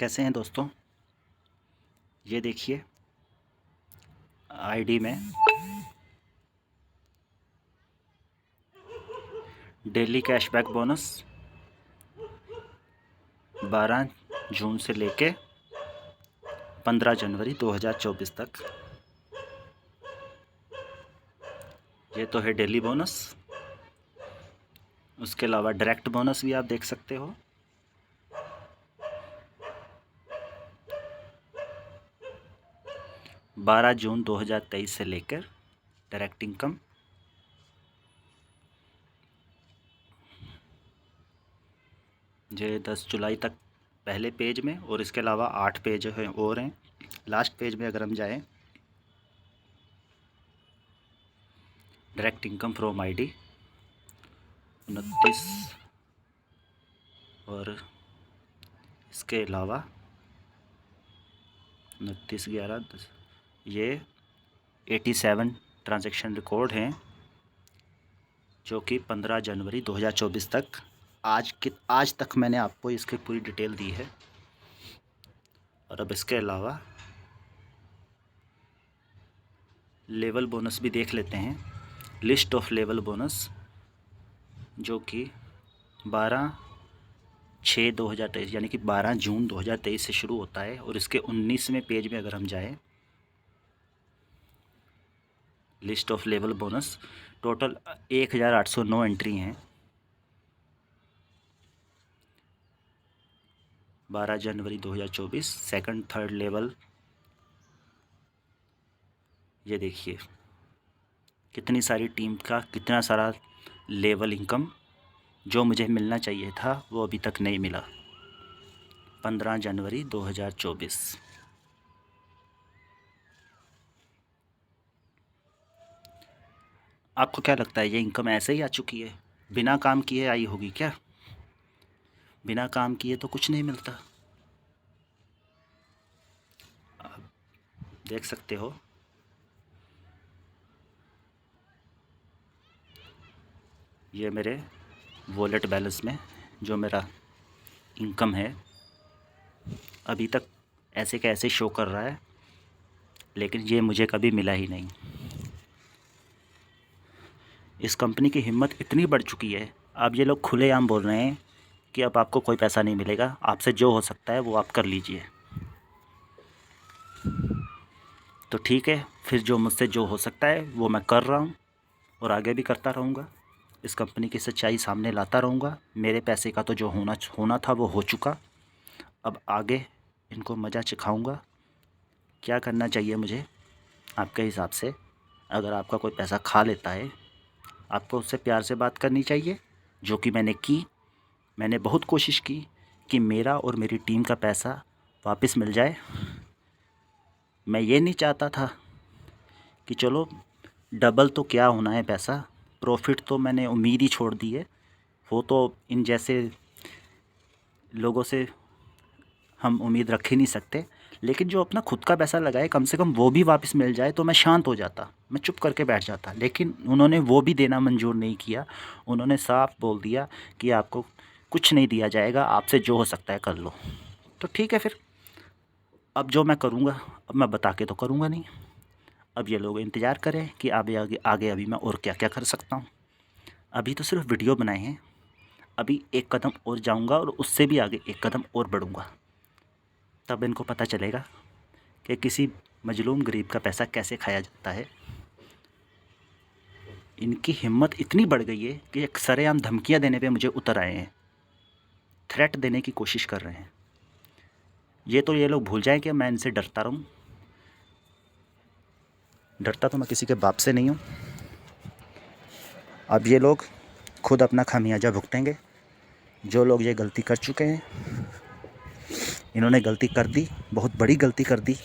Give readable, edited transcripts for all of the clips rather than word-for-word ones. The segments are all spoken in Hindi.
कैसे हैं दोस्तों। ये देखिए आईडी में डेली कैशबैक बोनस 12 जून से लेके 15 जनवरी 2024 तक। ये तो है डेली बोनस। उसके अलावा डायरेक्ट बोनस भी आप देख सकते हो। बारह जून 2023 से लेकर डायरेक्ट इनकम ये 10 जुलाई तक पहले पेज में, और इसके अलावा 8 पेज हैं और हैं। लास्ट पेज में अगर हम जाएं, डायरेक्ट इनकम फ्रॉम आईडी 29, और इसके अलावा 29/11 ये 87 ट्रांजैक्शन रिकॉर्ड हैं, जो कि 15 जनवरी 2024 तक आज तक मैंने आपको इसकी पूरी डिटेल दी है। और अब इसके अलावा लेवल बोनस भी देख लेते हैं। लिस्ट ऑफ लेवल बोनस जो कि 12/6/2023 यानी कि 12 जून 2023 से शुरू होता है, और इसके 19वें पेज में अगर हम जाएं, list of level bonus total 1809 entry हैं। 12 जनवरी 2024 सेकंड थर्ड लेवल। ये देखिए कितनी सारी टीम का कितना सारा लेवल इनकम जो मुझे मिलना चाहिए था वो अभी तक नहीं मिला। 15 जनवरी 2024। आपको क्या लगता है ये इनकम ऐसे ही आ चुकी है, बिना काम किए आई होगी क्या? बिना काम किए तो कुछ नहीं मिलता। आप देख सकते हो ये मेरे वॉलेट बैलेंस में जो मेरा इनकम है अभी तक ऐसे कैसे शो कर रहा है, लेकिन ये मुझे कभी मिला ही नहीं। इस कंपनी की हिम्मत इतनी बढ़ चुकी है, अब ये लोग खुलेआम बोल रहे हैं कि अब आपको कोई पैसा नहीं मिलेगा, आपसे जो हो सकता है वो आप कर लीजिए। तो ठीक है, फिर जो मुझसे जो हो सकता है वो मैं कर रहा हूँ और आगे भी करता रहूँगा। इस कंपनी की सच्चाई सामने लाता रहूँगा। मेरे पैसे का तो जो होना था वो हो चुका। अब आगे इनको मज़ा चखाऊँगा। क्या करना चाहिए मुझे आपके हिसाब से? अगर आपका कोई पैसा खा लेता है, आपको उससे प्यार से बात करनी चाहिए, जो कि मैंने की। मैंने बहुत कोशिश की कि मेरा और मेरी टीम का पैसा वापस मिल जाए। मैं ये नहीं चाहता था कि चलो डबल तो क्या होना है पैसा, प्रॉफिट तो मैंने उम्मीद ही छोड़ दी है। वो तो इन जैसे लोगों से हम उम्मीद रख ही नहीं सकते, लेकिन जो अपना खुद का पैसा लगाए कम से कम वो भी वापस मिल जाए तो मैं शांत हो जाता, मैं चुप करके बैठ जाता। लेकिन उन्होंने वो भी देना मंजूर नहीं किया। उन्होंने साफ बोल दिया कि आपको कुछ नहीं दिया जाएगा, आपसे जो हो सकता है कर लो। तो ठीक है, फिर अब जो मैं करूँगा, अब मैं बता के तो करूँगा नहीं। अब ये लोग इंतज़ार करें कि आगे अभी मैं और क्या क्या कर सकता हूँ। अभी तो सिर्फ वीडियो बनाए हैं, अभी एक कदम और जाऊँगा और उससे भी आगे एक कदम और बढ़ूँगा। तब इनको पता चलेगा कि किसी मजलूम गरीब का पैसा कैसे खाया जाता है। इनकी हिम्मत इतनी बढ़ गई है कि एक सरेआम धमकियां देने पे मुझे उतर आए हैं, थ्रेट देने की कोशिश कर रहे हैं। ये तो ये लोग भूल जाएं कि मैं इनसे डरता रहूं। डरता तो मैं किसी के बाप से नहीं हूं। अब ये लोग खुद अपना खामियाजा भुगतेंगे। जो लोग ये गलती कर चुके हैं, इन्होंने गलती कर दी, बहुत बड़ी गलती कर दी।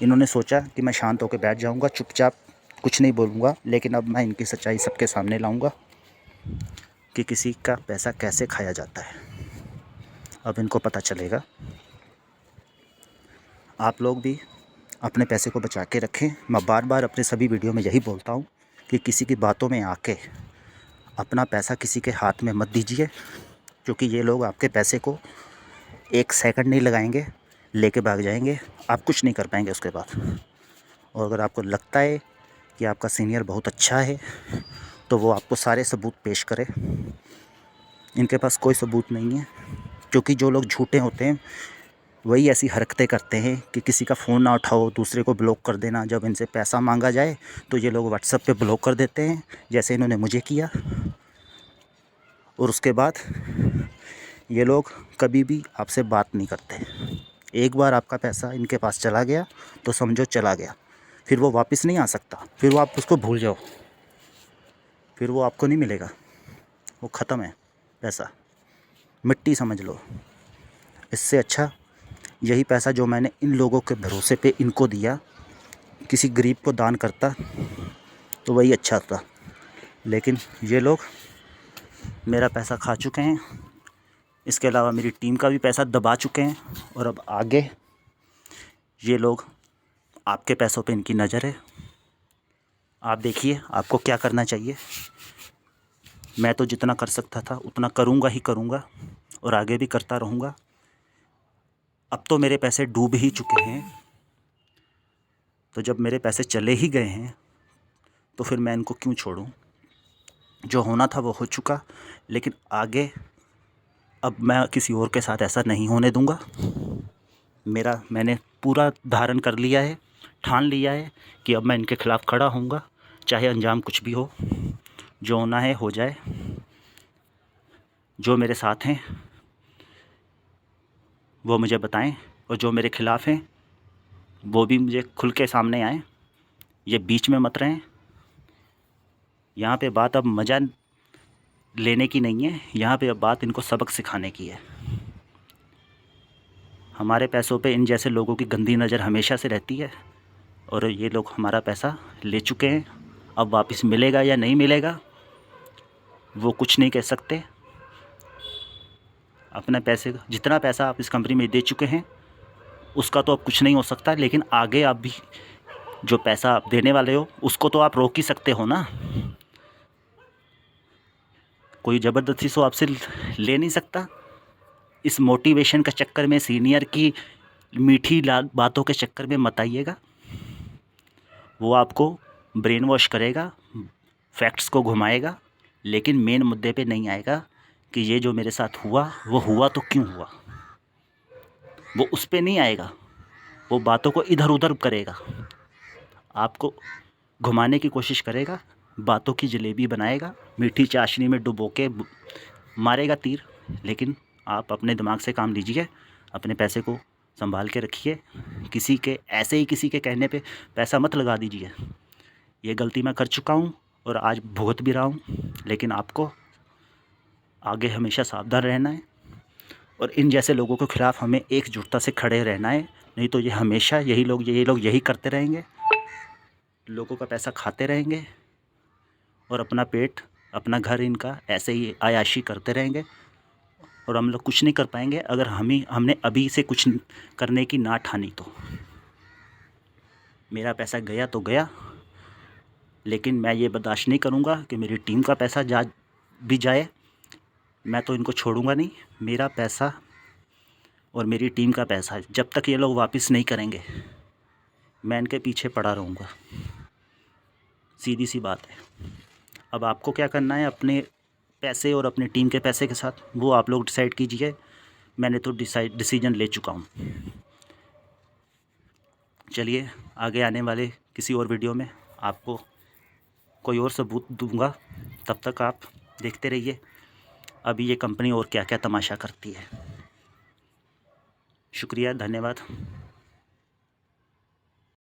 इन्होंने सोचा कि मैं शांत होकर बैठ जाऊंगा, चुपचाप कुछ नहीं बोलूँगा, लेकिन अब मैं इनकी सच्चाई सबके सामने लाऊंगा कि किसी का पैसा कैसे खाया जाता है। अब इनको पता चलेगा। आप लोग भी अपने पैसे को बचा के रखें। मैं बार बार अपने सभी वीडियो में यही बोलता हूँ कि किसी की बातों में आके अपना पैसा किसी के हाथ में मत दीजिए, क्योंकि ये लोग आपके पैसे को 1 सेकंड नहीं लगाएंगे, लेके भाग जाएंगे, आप कुछ नहीं कर पाएंगे उसके बाद। और अगर आपको लगता है कि आपका सीनियर बहुत अच्छा है तो वो आपको सारे सबूत पेश करे। इनके पास कोई सबूत नहीं है, क्योंकि जो लोग झूठे होते हैं वही ऐसी हरकतें करते हैं कि किसी का फ़ोन ना उठाओ, दूसरे को ब्लॉक कर देना। जब इनसे पैसा मांगा जाए तो ये लोग व्हाट्सएप पे ब्लॉक कर देते हैं, जैसे इन्होंने मुझे किया। और उसके बाद ये लोग कभी भी आपसे बात नहीं करते। एक बार आपका पैसा इनके पास चला गया तो समझो चला गया, फिर वो वापस नहीं आ सकता, फिर वो आप उसको भूल जाओ, फिर वो आपको नहीं मिलेगा, वो ख़त्म है पैसा, मिट्टी समझ लो। इससे अच्छा यही पैसा जो मैंने इन लोगों के भरोसे पे इनको दिया, किसी गरीब को दान करता तो वही अच्छा था। लेकिन ये लोग मेरा पैसा खा चुके हैं, इसके अलावा मेरी टीम का भी पैसा दबा चुके हैं। और अब आगे ये लोग, आपके पैसों पे इनकी नज़र है, आप देखिए आपको क्या करना चाहिए। मैं तो जितना कर सकता था उतना करूँगा ही करूँगा, और आगे भी करता रहूँगा। अब तो मेरे पैसे डूब ही चुके हैं, तो जब मेरे पैसे चले ही गए हैं तो फिर मैं इनको क्यों छोड़ूं। जो होना था वो हो चुका, लेकिन आगे अब मैं किसी और के साथ ऐसा नहीं होने दूंगा। मैंने पूरा धारण कर लिया है, ठान लिया है कि अब मैं इनके ख़िलाफ़ खड़ा होऊंगा, चाहे अंजाम कुछ भी हो। जो होना है हो जाए। जो मेरे साथ हैं वो मुझे बताएं, और जो मेरे ख़िलाफ़ हैं वो भी मुझे खुल के सामने आएँ। ये बीच में मत रहें। यहाँ पे बात अब मज़ा लेने की नहीं है, यहाँ पे अब बात इनको सबक सिखाने की है। हमारे पैसों पे इन जैसे लोगों की गंदी नज़र हमेशा से रहती है, और ये लोग हमारा पैसा ले चुके हैं। अब वापस मिलेगा या नहीं मिलेगा वो कुछ नहीं कह सकते। अपने पैसे, जितना पैसा आप इस कंपनी में दे चुके हैं उसका तो अब कुछ नहीं हो सकता, लेकिन आगे आप भी जो पैसा आप देने वाले हो उसको तो आप रोक ही सकते हो ना। कोई ज़बरदस्ती से आपसे ले नहीं सकता। इस मोटिवेशन के चक्कर में, सीनियर की मीठी बातों के चक्कर में मत आइएगा। वो आपको ब्रेन वॉश करेगा, फैक्ट्स को घुमाएगा, लेकिन मेन मुद्दे पे नहीं आएगा कि ये जो मेरे साथ हुआ वो हुआ तो क्यों हुआ। वो उस पे नहीं आएगा, वो बातों को इधर उधर करेगा, आपको घुमाने की कोशिश करेगा, बातों की जलेबी बनाएगा, मीठी चाशनी में डुबो के मारेगा तीर। लेकिन आप अपने दिमाग से काम लीजिए, अपने पैसे को संभाल के रखिए। किसी के ऐसे ही किसी के कहने पे पैसा मत लगा दीजिए। ये गलती मैं कर चुका हूँ और आज भुगत भी रहा हूँ, लेकिन आपको आगे हमेशा सावधान रहना है, और इन जैसे लोगों के ख़िलाफ़ हमें एकजुटता से खड़े रहना है। नहीं तो ये हमेशा यही लोग यही करते रहेंगे, लोगों का पैसा खाते रहेंगे, और अपना पेट, अपना घर इनका ऐसे ही आयाशी करते रहेंगे, और हम लोग कुछ नहीं कर पाएंगे अगर हमने अभी से कुछ करने की ना ठानी तो। मेरा पैसा गया तो गया, लेकिन मैं ये बर्दाश्त नहीं करूँगा कि मेरी टीम का पैसा भी जाए। मैं तो इनको छोड़ूंगा नहीं। मेरा पैसा और मेरी टीम का पैसा जब तक ये लोग वापस नहीं करेंगे मैं इनके पीछे पड़ा रहूँगा। सीधी सी बात है। अब आपको क्या करना है अपने पैसे और अपनी टीम के पैसे के साथ, वो आप लोग डिसाइड कीजिए। मैंने तो डिसीजन ले चुका हूँ। चलिए आगे आने वाले किसी और वीडियो में आपको कोई और सबूत दूंगा। तब तक आप देखते रहिए अभी ये कंपनी और क्या क्या तमाशा करती है। शुक्रिया, धन्यवाद।